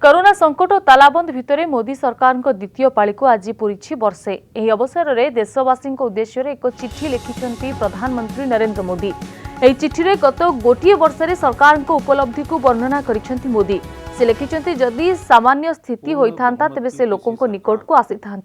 Corona संकट और तालाबंद भितर मोदी सरकार द्वितीय पाली को आज पूरी वर्षे। एही अवसर में देशवासी उद्देश्य एक चिठी लिखिं प्रधानमंत्री नरेंद्र मोदी। एही चिठी गत गोटे वर्ष सरकार उपलब्धि को वर्णना करिसेंति मोदी। से लिखिं जदि सामान्य स्थिति होता तेबे से लोकों निकट को आसी था,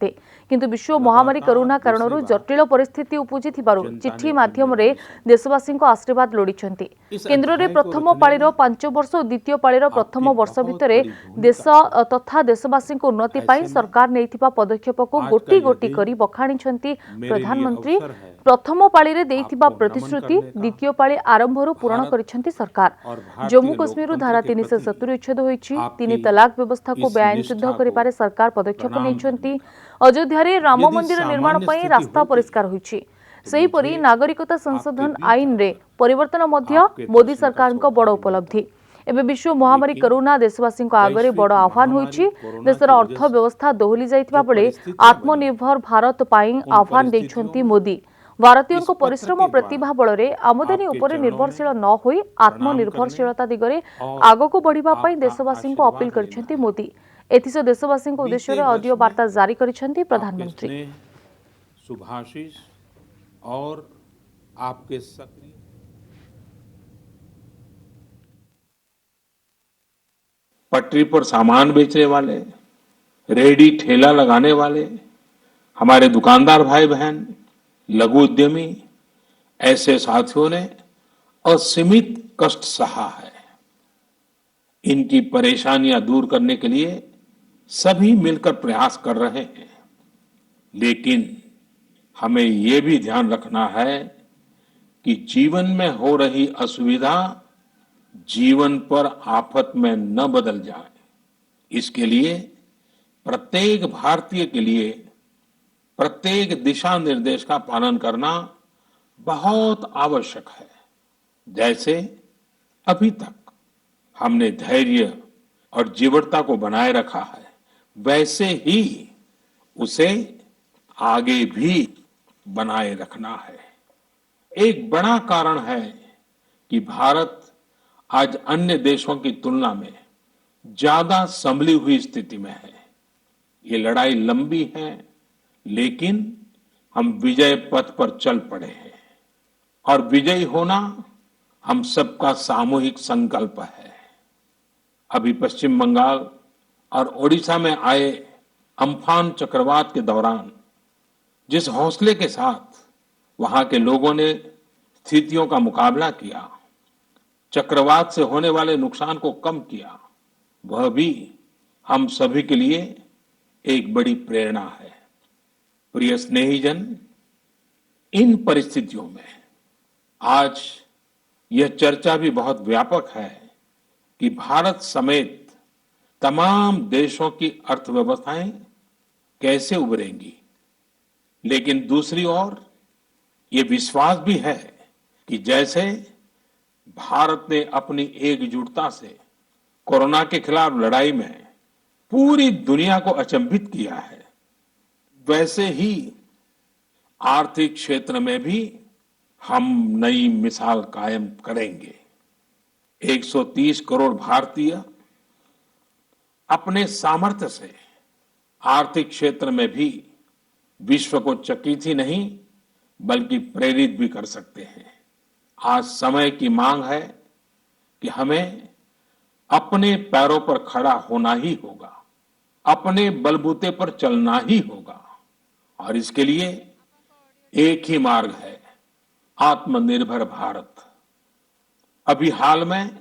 किंतु विश्व महामारी कोरोना कारण जटिल परिस्थिति उपजी चिठी माध्यम देशवासी आशीर्वाद लोड़िछंती। केन्द्र में प्रथम पाळीर 5 वर्ष और द्वितीय पाळीर प्रथम वर्ष भितर देश तथा देशवासी उन्नति पाई सरकार नैथिबा पदक्षेप को गोटी गोटी करी बखाणिछंती प्रधानमंत्री। प्रथम पाळी रे देइथिबा प्रतिश्रुति द्वितीय पाळी आरंभरू पूर्ण करिछंती सरकार। जम्मू कश्मीर धारा 370 उच्छेद होईछि। 3 तलाक व्यवस्था को बेआईन सिद्ध करिबारे सरकार पदक्षेप नैछंती। अयोध्या रे राम मंदिर निर्माण पई रास्ता परिष्कार होईछि। सेहीपरि नागरिकता संशोधन आईन रे परिवर्तन मध्य मोदी सरकार को बड़ उपलब्धि। एबे विश्व महामारी कोरोना देशवासी आगे बड़ आह्वान होईछि। देशर अर्थ व्यवस्था दोहली जाइतिबा बेले आत्मनिर्भर भारत पाई आह्वान दैछंती मोदी। भारतीय परिश्रम प्रतिभा बल आमदानी उपर निर्भरशील न होई आत्मनिर्भरशीलता दिगरे आगको बढ़िबा पई देशवासी को अपील करिसेंती मोदी। एथिसो देशवासी उद्देश्य ऑडियो वार्ता जारी करिसेंती प्रधानमंत्री। सुभाषिस और आपके सक्रिय पटरी पर सामान बेचने वाले, रेहड़ी ठेला लगाने वाले, हमारे दुकानदार भाई बहन, लघु उद्यमी, ऐसे साथियों ने असीमित कष्ट सहा है। इनकी परेशानियां दूर करने के लिए सभी मिलकर प्रयास कर रहे हैं, लेकिन हमें ये भी ध्यान रखना है कि जीवन में हो रही असुविधा जीवन पर आफत में न बदल जाए। इसके लिए प्रत्येक भारतीय के लिए प्रत्येक दिशा निर्देश का पालन करना बहुत आवश्यक है। जैसे अभी तक हमने धैर्य और जीवटता को बनाए रखा है, वैसे ही उसे आगे भी बनाए रखना है। एक बड़ा कारण है कि भारत आज अन्य देशों की तुलना में ज्यादा संभली हुई स्थिति में है। ये लड़ाई लंबी है, लेकिन हम विजय पथ पर चल पड़े हैं और विजयी होना हम सबका सामूहिक संकल्प है। अभी पश्चिम बंगाल और ओडिशा में आए अम्फान चक्रवात के दौरान जिस हौसले के साथ वहां के लोगों ने स्थितियों का मुकाबला किया, चक्रवात से होने वाले नुकसान को कम किया, वह भी हम सभी के लिए एक बड़ी प्रेरणा है। प्रिय स्नेहीजन, इन परिस्थितियों में आज यह चर्चा भी बहुत व्यापक है कि भारत समेत तमाम देशों की अर्थव्यवस्थाएं कैसे उभरेंगी, लेकिन दूसरी ओर ये विश्वास भी है कि जैसे भारत ने अपनी एकजुटता से कोरोना के खिलाफ लड़ाई में पूरी दुनिया को अचंभित किया है, वैसे ही आर्थिक क्षेत्र में भी हम नई मिसाल कायम करेंगे। 130 करोड़ भारतीय अपने सामर्थ्य से आर्थिक क्षेत्र में भी विश्व को चकित ही नहीं बल्कि प्रेरित भी कर सकते हैं। आज समय की मांग है कि हमें अपने पैरों पर खड़ा होना ही होगा, अपने बलबूते पर चलना ही होगा, और इसके लिए एक ही मार्ग है, आत्मनिर्भर भारत। अभी हाल में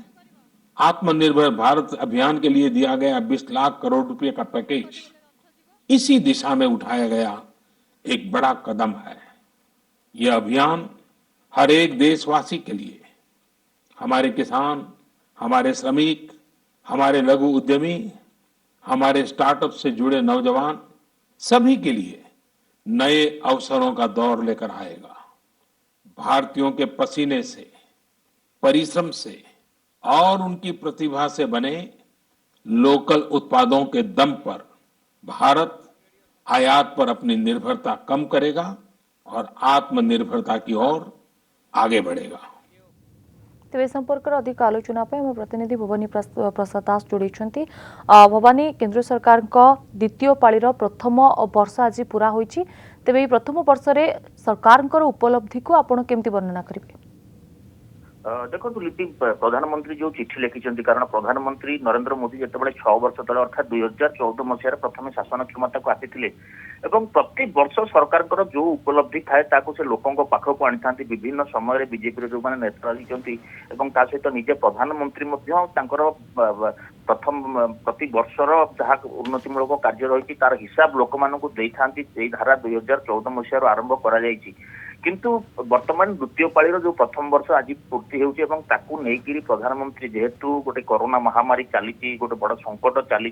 आत्मनिर्भर भारत अभियान के लिए दिया गया 20 लाख करोड़ रुपए का पैकेज इसी दिशा में उठाया गया एक बड़ा कदम है। यह अभियान हर एक देशवासी के लिए, हमारे किसान, हमारे श्रमिक, हमारे लघु उद्यमी, हमारे स्टार्टअप से जुड़े नौजवान, सभी के लिए नए अवसरों का दौर लेकर आएगा। भारतीयों के पसीने से, परिश्रम से और उनकी प्रतिभा से बने लोकल उत्पादों के दम पर भारत आयात पर अपनी निर्भरता कम करेगा और आत्मनिर्भरता की ओर आगे बढ़ेगा। तेज संपर्क अधिक आलोचना आम प्रतिनिधि भवानी प्रसाद दास जोड़ी भवानी केंद्र सरकार द्वितीय पाळीर प्रथम वर्ष आज पूरा होईछि तेबे प्रथम वर्ष रे सरकार उपलब्धि को आपण केमती वर्णना करेंगे? देखो लिपि प्रधानमंत्री जो चिठी लिखिं कारण प्रधानमंत्री नरेंद्र मोदी जिते 6 वर्ष तले अर्थात 2014 मसीह प्रथम शासन क्षमता को आसी प्रति वर्ष सरकार जो उपलब्धि थाए से लोकों पाखक आनी था विभिन्न समय बीजेपी जो मैंने नेता रही सहित निजे प्रधानमंत्री प्रथम प्रति वर्षर जहाँ उन्नतिमूलक कार्य रही तार हिसाब लोक मानक धारा 2014 मसीह आरंभ कर किंतु वर्तमान द्वितीय पाळीर जो प्रथम वर्ष आज पूर्ति होउछि एवं ताकू नेकिरी प्रधानमंत्री जेहेतु गोटे कोरोना महामारी चली गोटे बड़ संकट चली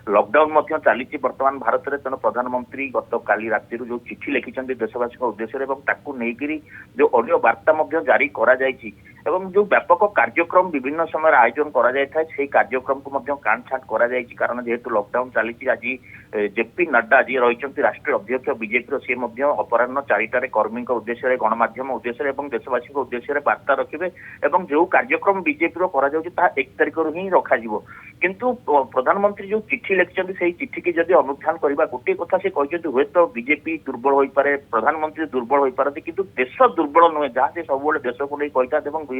लॉकडाउन मध्य चली वर्तमान भारत में तेणु प्रधानमंत्री गत काली राति जो चिठी लिखिं देशवासी उद्देश्य ताकू नेकिरी जो ऑडियो वार्ता जारी करा जायछि एवं जो व्यापक कार्यक्रम विभिन्न समय आयोजन करा जाय था से कार्यक्रम को काट छाट करा जायछि कारण जेहेतु लॉकडाउन चली आज जेपी नड्डा जी रही राष्ट्रीय अध्यक्ष बीजेपी सी अपराह 4टार कर्मी उद्देश्य गणमाध्यम उद्देश्य देशवासी उद्देश्य वार्ता रखिए एवं जो कार्यक्रम बीजेपी करा 1 तारिख ही रखा किंतु प्रधानमंत्री जो चिठी लिखिं से चिठी की जब अनुधान करवा गोटे कथा से कहते हुए तो बीजेपी दुर्बल हो पारे प्रधानमंत्री दुर्बल हो पारती किंतु देश दुर्बल नुहे जहाँ से सब देश को नहीं कही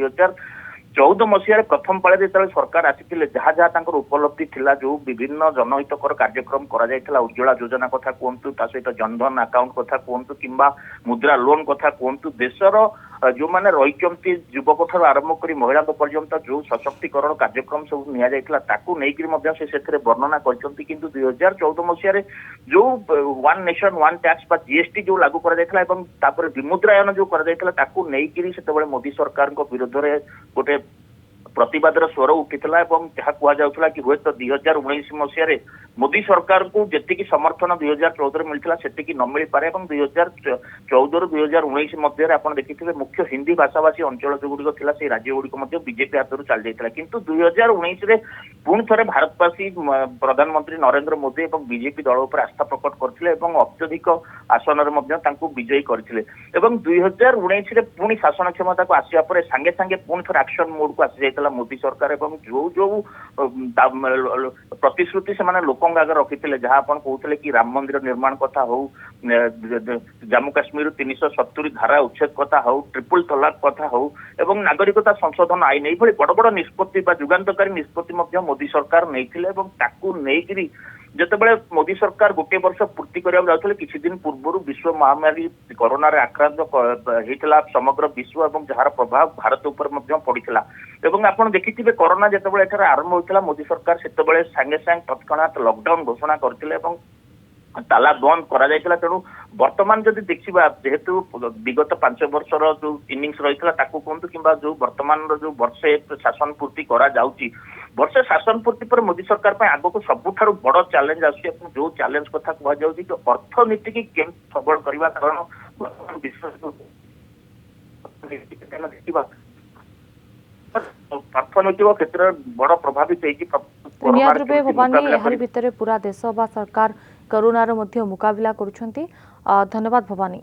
2014 मसीह प्रथम पाळे जो सरकार आसी जहाँ जहाँ उपलब्धि थिला जो विभिन्न जनहितकर कार्यक्रम करा उज्ज्वला योजना कथा कहतु सहित जनधन अकाउंट कथा कहतु किंबा मुद्रा लोन कथा कहतु देशर जो मैंने रही युवक ठार आरंभ कर महिला पर्यंत जो सशक्तिकरण कार्यक्रम सब नि वर्णना किंतु 2014 मसीह जो one nation one tax GST जो लागू कर विमुद्रायन जो कर मोदी सरकार विरोध में गोटे प्रतिवादर स्वर उठिला जहाँ कहला कि हुए तो 2019 मसीह मोदी सरकार को जी समर्थन 2014 मिलता से न मिल पारे 2014 रु 2019 मध्य आप देखिए मुख्य हिंदी भाषाभाषी अंचल जो गुड़िक से राज्य गुड़िक बीजेपी हाथ चल जाता किंतु 2019 रे पुणी थे भारतवासी प्रधानमंत्री नरेंद्र मोदी और बीजेपी दल पर आस्था प्रकट करते अत्यधिक आसन विजयी करते 2019 रे पुणी शासन क्षमता को आसवा सांगे सांगे पुणी थे एक्शन मोड को आसी जाता मोदी सरकार एवं जो जो प्रतिश्रुति से लोक आगे रखी जहाँ आप कहते कि राम मंदिर निर्माण कथा हो जम्मू काश्मीर 370 धारा उच्छेद कथा हो ट्रिपल तलाक कथा हो एवं नागरिकता संशोधन आईन ये बड़ बड़ निष्पत्ति जुगान्तकारी निष्पत्ति मोदी सरकार नहीं जितेबाला मोदी सरकार गोटे वर्ष पूर्ति करते किसी दिन पूर्व विश्व महामारी कोरोना रे आक्रांत होता समग्र विश्व और जार प्रभाव भारत उपर पड़ता आप देखिए कोरोना जिते आरंभ होता मोदी सरकार से सांगे सांगे तत्क्षणात लॉकडाउन घोषणा करते ताला बंद करा जायतिला तेणु वर्तमान जदि देखिबा जेहेतु विगत 5 वर्षर जो इनिंग्स रही कहतु कि जो वर्तमान जो वर्षे शासन पूर्ति करा जाउची वर्षे शासन पूर्ति पर मोदी सरकार पे आगो को सबुठारु बड़ चैलेंज आसी जो चैलेंज कथा कह जाउची कि अर्थनीति की केम सबल करबा कारण वर्तमान विश्व देखिबा अर्थनैतिक क्षेत्र बड़ प्रभावित निहात रूपे भवानी एहार भितर पूरा देश बा सरकार कोरोनार मुकाबला करुछंती। धन्यवाद भवानी।